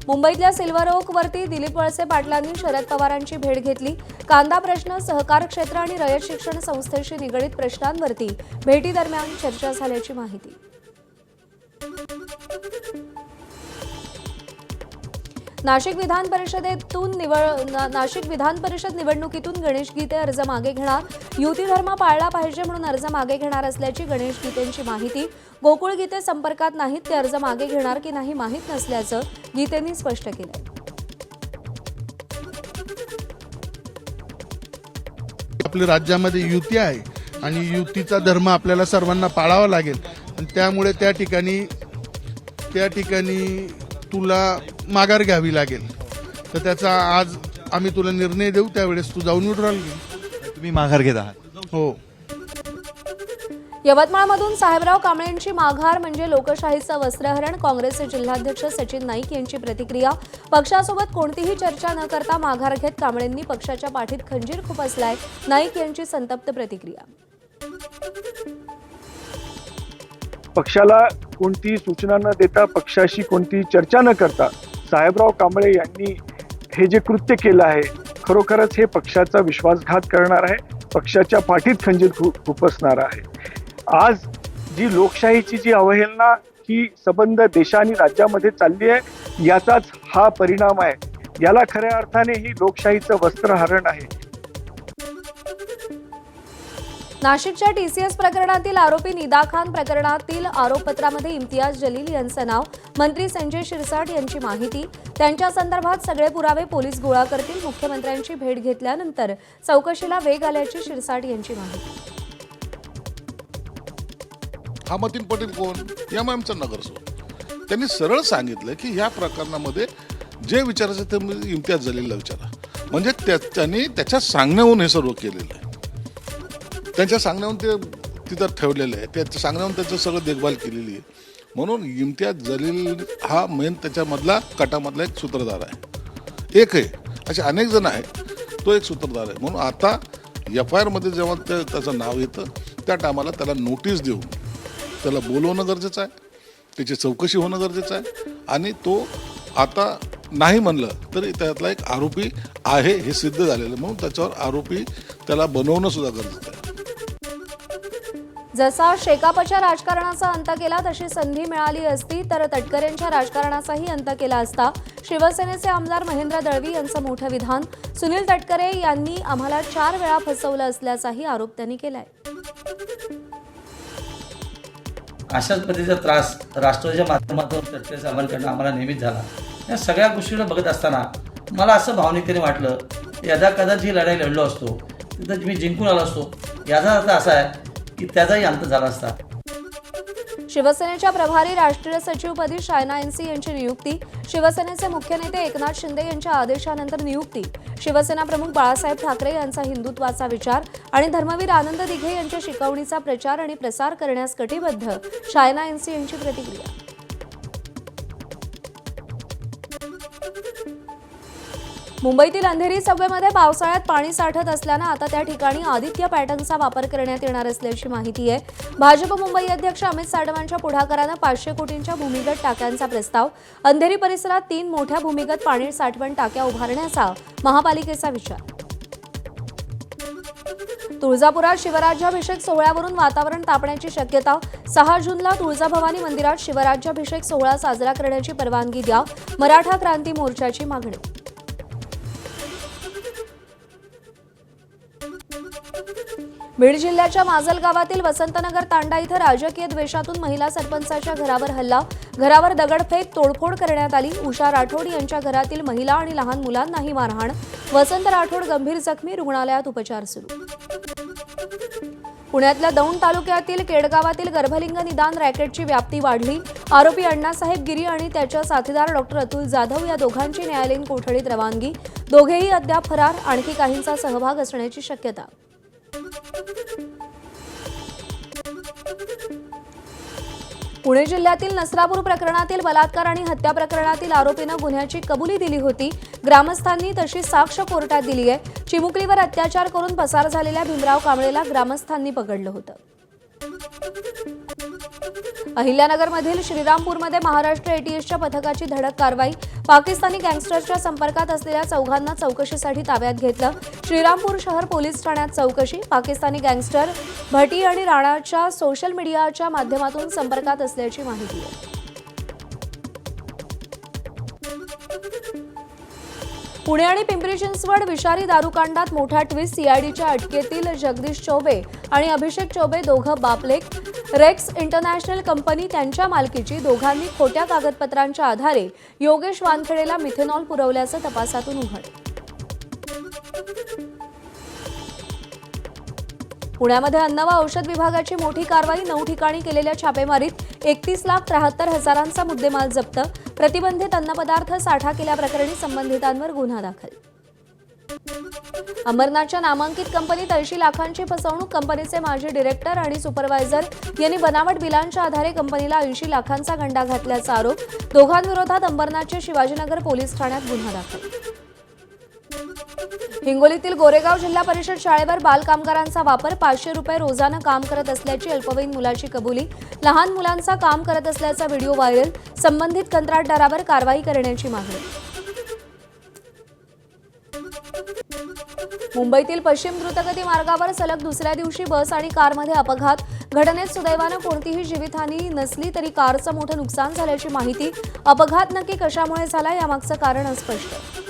मुंबईतल्या silver okay वरती दिलीप वळसे पाटलांनी शरद पवारांची भेट घेतली। कांदा प्रश्न, सहकार क्षेत्र आणि रयत शिक्षण संस्थेशी निगडीत प्रश्नांवरती भेटीदरम्यान चर्चा झाल्याची माहिती। नाशिक विधान परिषद निवडणुकीतून गणेश गीते अर्ज मागे घेणार। युती धर्म पाळला पाहिजे म्हणून अर्ज मागे घेणार असल्याची गणेश गीतेंची माहिती। गोकुळ गीते संपर्कात नाहीत, ते अर्ज मागे घेणार की नाही माहीत नसल्याचं गीतेंनी स्पष्ट केलं। आपल्या राज्यामध्ये युती आहे आणि युतीचा धर्म आपल्याला सर्वांना पाळावा लागेल आणि त्यामुळे त्या ठिकाणी तुला माघार घ्यावी लागेल। तर त्याचा आज आम्ही तुला निर्णय देऊ, त्यावेळेस तू जाऊन विड्रॉल घे। तुम्ही माघार घेत आहात? हो। यवतमाळमधून साहेबराव कांबळेंची माघार म्हणजे लोकशाहीचं वस्त्रहरण। काँग्रेसचे जिल्हाध्यक्ष सचिन नाईक यांची प्रतिक्रिया। पक्षासोबत कोणतीही चर्चा न करता माघार घेत कांबळेंनी पक्षाच्या पाठीत खंजीर खुपसलाय। नाईक यांची संतप्त प्रतिक्रिया। पक्षाला कोणती सूचना न देता, पक्षाशी कोणती चर्चा न करता साहेबराव कांबळे यांनी हे जे कृत्य केलं आहे, खरोखरच हे पक्षाचा विश्वासघात करणार आहे, पक्षाच्या पाठीत खंजीर खुपसणार आहे। आज जी लोकशाहीची जी अवहेलना ही सबंध देश आणि राज्यामध्ये चालली आहे, याचाच हा परिणाम आहे। याला खऱ्या अर्थाने ही लोकशाहीचं वस्त्रहरण आहे। नाशिकच्या टीसीएस प्रकरणातील आरोपी निदा खान प्रकरणातील आरोपपत्रामध्ये इम्तियाज जलील यांचं नाव। मंत्री संजय शिरसाट यांची माहिती। त्यांच्या संदर्भात सगळे पुरावे पोलीस गोळा करतील। मुख्यमंत्र्यांची भेट घेतल्यानंतर चौकशीला वेग आल्याची शिरसाट यांची माहिती। हा मतीन पटेल कोण? एमआयएमचा नगरसेवक। त्यांनी सरळ सांगितलं की या प्रकरणामध्ये जे विचारायचं ते इम्तियाज जलीलला विचारा। म्हणजे त्यांनी त्याच्या सांगण्याहून हे सर्व केलेलं आहे, त्यांच्या सांगण्याहून ते तिथं ठेवलेलं आहे, त्याच्या सांगण्याहून त्याचं सगळं देखभाल केलेली आहे। म्हणून इम्तियाज जलील हा मेन त्याच्यामधला कटामधला एक सूत्रधार आहे, एक आहे, असे अनेक जण आहेत, तो एक सूत्रधार आहे। म्हणून आता FIR मध्ये जेव्हा त्याचं नाव येतं त्या टायमाला त्याला नोटीस देऊन त्याला बोलवणं गरजेचं आहे, त्याची चौकशी होणं गरजेचं आहे आणि तो आता नाही म्हणलं तरी त्यातला एक आरोपी आहे हे सिद्ध झालेलं, म्हणून त्याच्यावर आरोपी त्याला बनवणं सुद्धा गरजेचं आहे। जसा शेकापच्या राजकारणाचा अंत केला तशी संधी मिळाली असती तर तटकरेंच्या राजकारणाचाही अंत केला असता। शिवसेनेचे आमदार महेंद्र दळवी यांचं मोठं विधान। सुनील तटकरे यांनी आम्हाला 4 वेळा फसवलं असल्याचाही आरोप त्यांनी केलाय। अशाच पद्धतीचा त्रास राष्ट्रवादीच्या माध्यमातून तटकरे साहेबांकडून आम्हाला नेहमीच झाला। या सगळ्या गोष्टीकडे बघत असताना मला असं भावनिकतेने वाटलं, यदा कदाचित ही लढाई लढलो असतो तिथं मी जिंकून आलो असतो। याचा अर्थ असा आहे की त्याचाही अंत झाला असता। शिवसेनेच्या प्रभारी राष्ट्रीय सचिवपदी शायना एनसी यांची नियुक्ती। शिवसेनेचे मुख्य नेते एकनाथ शिंदे यांच्या आदेशानंतर नियुक्ती। शिवसेना प्रमुख बाळासाहेब ठाकरे यांचा हिंदुत्वाचा विचार आणि धर्मवीर आनंद दिघे यांच्या शिकवणीचा प्रचार आणि प्रसार करण्यास कटिबद्ध। शायना एनसी यांची प्रतिक्रिया। मुंबईतील अंधेरी सबवेमध्ये पावसाळ्यात पाणी साठत असल्यानं आता त्या ठिकाणी आदित्य पॅटर्नचा वापर करण्यात येणार असल्याची माहिती आहे। भाजप मुंबई अध्यक्ष अमित साटमांच्या पुढाकारानं 500 कोटींच्या भूमिगत टाक्यांचा प्रस्ताव। अंधेरी परिसरात 3 मोठ्या भूमिगत पाणी साठवण टाक्या उभारण्याचा महापालिकेचा विचार। तुळजापुरात शिवराज्याभिषेक सोहळ्यावरून वातावरण तापण्याची शक्यता। 6 जूनला तुळजाभवानी मंदिरात शिवराज्याभिषेक सोहळा साजरा करण्याची परवानगी द्या, मराठा क्रांती मोर्चाची मागणी। बीड जिल्ह्याच्या माजल गावातील वसंतनगर तांडा इथं राजकीय द्वेषातून महिला सरपंचाच्या घरावर हल्ला। घरावर दगडफेक, तोडफोड करण्यात आली। उषा राठोड यांच्या घरातील महिला आणि लहान मुलांनाही मारहाण। वसंत राठोड गंभीर जखमी, रुग्णालयात उपचार सुरू। पुण्यातल्या दौंड तालुक्यातील केडगावातील गर्भलिंग निदान रॅकेटची व्याप्ती वाढली। आरोपी अण्णासाहेब गिरी आणि त्याच्या साथीदार डॉक्टर अतुल जाधव या दोघांची न्यायालयीन कोठडीत रवानगी। दोघेही अद्याप फरार, आणखी काहींचा सहभाग असण्याची शक्यता। पुणे जिल्ह्यातील नसरापूर प्रकरणातील बलात्कार आणि हत्या प्रकरणातील आरोपीनं गुन्ह्याची कबुली दिली होती। ग्रामस्थांनी तशी साक्ष कोर्टात दिली आहे। चिमुकलीवर अत्याचार करून पसार झालेल्या भीमराव कांबळेला ग्रामस्थांनी पकडलं होतं। अहिल्यानगरमधील श्रीरामपूरमध्ये महाराष्ट्र एटीएसच्या पथकाची धडक कारवाई. पाकिस्तानी गँगस्टर्सच्या संपर्कात असलेल्या चौघांना चौकशीसाठी ताब्यात घेतलं. श्रीरामपूर शहर पोलीस ठाण्यात चौकशी. पाकिस्तानी गँगस्टर भटी आणि राणाच्या सोशल मीडियाच्या माध्यमातून संपर्कात असल्याची माहिती आहे. पुणे आणि पिंपरी चिंचवड विषारी दारूकांडात मोठा ट्विस्ट. सीआयडीच्या अटकेतील जगदीश चौबे आणि अभिषेक चौबे दोघं बापलेक. रेक्स इंटरनॅशनल कंपनी त्यांच्या मालकीची. दोघांनी खोट्या कागदपत्रांच्या आधारे योगेश वानखेडेला मिथेनॉल पुरवल्याचं तपासातून उघड. पुण्यामध्ये अन्न व औषध विभागाची मोठी कारवाई. 9 ठिकाणी केलेल्या छापेमारीत 31,73,000चा मुद्देमाल जप्त. प्रतिबंधित अन्नपदार्थ साठा केल्याप्रकरणी संबंधितांवर गुन्हा दाखल. अंबरनाथच्या नामांकित कंपनीत 80 लाखांची फसवणूक. कंपनीचे माजी डिरेक्टर आणि सुपरवायझर यांनी बनावट बिलांच्या आधारे कंपनीला 80 लाखांचा गंडा घातल्याचा आरोप. दोघांविरोधात अंबरनाथच्या शिवाजीनगर पोलीस ठाण्यात गुन्हा दाखल. हिंगोलीतील गोरेगाव जिल्हा परिषद शाळेवर बालकामगारांचा वापर. 500 रुपये रोजानं काम करत असल्याची अल्पवयीन मुलाची कबुली. लहान मुलांचा काम करत असल्याचा व्हिडिओ व्हायरल. संबंधित कंत्राटदारावर कारवाई करण्याची मागणी. मुंबईतील पश्चिम द्रुतगती मार्गावर सलग दुसऱ्या दिवशी बस आणि कारमध्ये अपघात. घटनेत सुदैवानं कोणतीही जीवितहानी नसली तरी कारचं मोठं नुकसान झाल्याची माहिती. अपघात नक्की कशामुळे झाला यामागचं कारण अस्पष्ट.